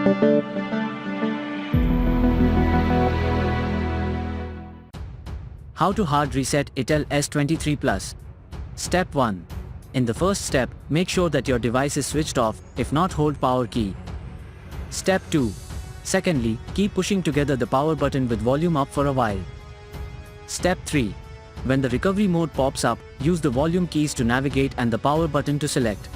How to hard reset Itel S23 Plus. Step 1. In the first step, make sure that your device is switched off, if not hold power key. Step 2. Secondly, keep pushing together the power button with volume up for a while. Step 3. When the recovery mode pops up, use the volume keys to navigate and the power button to select.